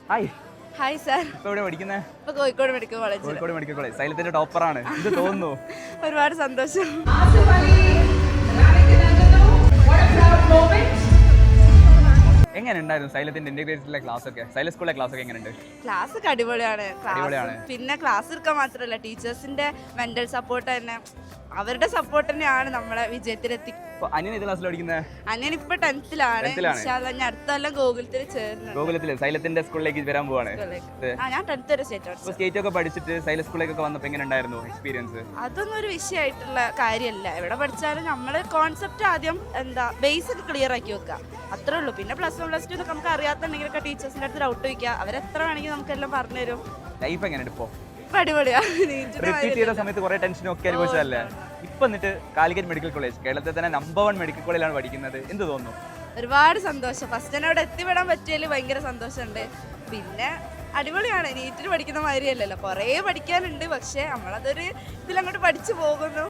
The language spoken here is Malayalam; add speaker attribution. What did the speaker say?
Speaker 1: ഹായ്.
Speaker 2: Hi sir.
Speaker 1: ഇപ്പോൾ എവിടെ പഠിക്കുന്നത്?
Speaker 2: ഇപ്പോൾ Kozhikode medical college.
Speaker 1: Kozhikode medical college. സൈലത്തിന്റെ ടോപ്പറാണ്. എന്ത് തോന്നുന്നു?
Speaker 2: ഒരുപാട് സന്തോഷം.
Speaker 1: എങ്ങനെ ഉണ്ടായിരുന്നു സൈലത്തിന്റെ ഇന്റഗ്രേറ്റഡിലെ ക്ലാസ് ഒക്കെ? സൈലസ് സ്കൂളിലെ ക്ലാസ് ഒക്കെ എങ്ങനെയുണ്ട്?
Speaker 2: ക്ലാസ് ഒക്കെ അടിപൊളിയാണ്.
Speaker 1: അടിപൊളിയാണ്.
Speaker 2: പിന്നെ ക്ലാസ് എടുക്കാൻ മാത്രമല്ല ടീച്ചേഴ്സിന്റെ മെന്റൽ സപ്പോർട്ട് തന്നെ, അവരുടെ സപ്പോർട്ട് തന്നെയാണ് നമ്മളെ വിജയത്തിലെത്തി.
Speaker 1: അനിയൻ ഏത് ക്ലാസ്സിൽ പഠിക്കുന്നത്?
Speaker 2: അനിയൻ ഇപ്പൊ 10th ലാണ്. ഞാൻ അടുത്ത കൊല്ലം ഗോകുലത്തിൽ ചേർന്നു.
Speaker 1: ഗോകുലത്തില് സൈലത്തിന്റെ സ്കൂളിലേക്ക് വരാൻ പോവാണ്.
Speaker 2: ഞാൻ 10th വരെ സ്റ്റേറ്റ്.
Speaker 1: സ്റ്റേറ്റ് ഒക്കെ പഠിച്ചിട്ട് സൈലസ് സ്കൂളിലേക്കൊക്കെ വന്നപ്പോൾ എങ്ങനെ ഉണ്ടായിരുന്നു എക്സ്പീരിയൻസ്?
Speaker 2: അതൊന്നും ഒരു വിഷയമായിട്ടുള്ള കാര്യമല്ല. എവിടെ പഠിച്ചാലും നമ്മള് കോൺസെപ്റ്റ് ആദ്യം ബേസ് ഒക്കെ ക്ലിയർ ആക്കി വെക്കുക, അത്രേ ഉള്ളൂ. പിന്നെ പ്ലസ് 1 പ്ലസ് 2 നമുക്ക് അറിയാത്തുണ്ടെങ്കിലൊക്കെ ടീച്ചേഴ്സിന്റെ അടുത്ത് ഡൗട്ട് ചോദിക്കുക, അവരെത്ര വേണമെങ്കിൽ നമുക്കെല്ലാം പറഞ്ഞു തരും.
Speaker 1: ലൈഫ് എങ്ങനെയുണ്ട് ഇപ്പോ?
Speaker 2: അടിപൊളിയാ.
Speaker 1: റിപ്പീറ്റ് ചെയ്ത സമയത്ത് കുറെ ടെൻഷനും ഒക്കെ അനുഭവിച്ചതല്ലേ? ഇപ്പൊ എന്നിട്ട് കാലിക്കറ്റ് മെഡിക്കൽ കോളേജ് കേരളത്തിലെ തന്നെ നമ്പർ 1 മെഡിക്കൽ കോളേജിലാണ് പഠിക്കുന്നത്. എന്ത് തോന്നുന്നു?
Speaker 2: ഒരുപാട് സന്തോഷം. ഫസ്റ്റ് തന്നെ അവിടെ എത്തിപ്പെടാൻ പറ്റിയതിൽ ഭയങ്കര സന്തോഷമുണ്ട്. പിന്നെ അടിപൊളിയാണ്. നീറ്റിൽ പഠിക്കുന്ന മാതിരിയല്ലല്ലോ, കുറേ പഠിക്കാനുണ്ട്. പക്ഷെ നമ്മളതൊരു ഇതിലങ്ങോട്ട് പഠിച്ചു പോകുന്നു.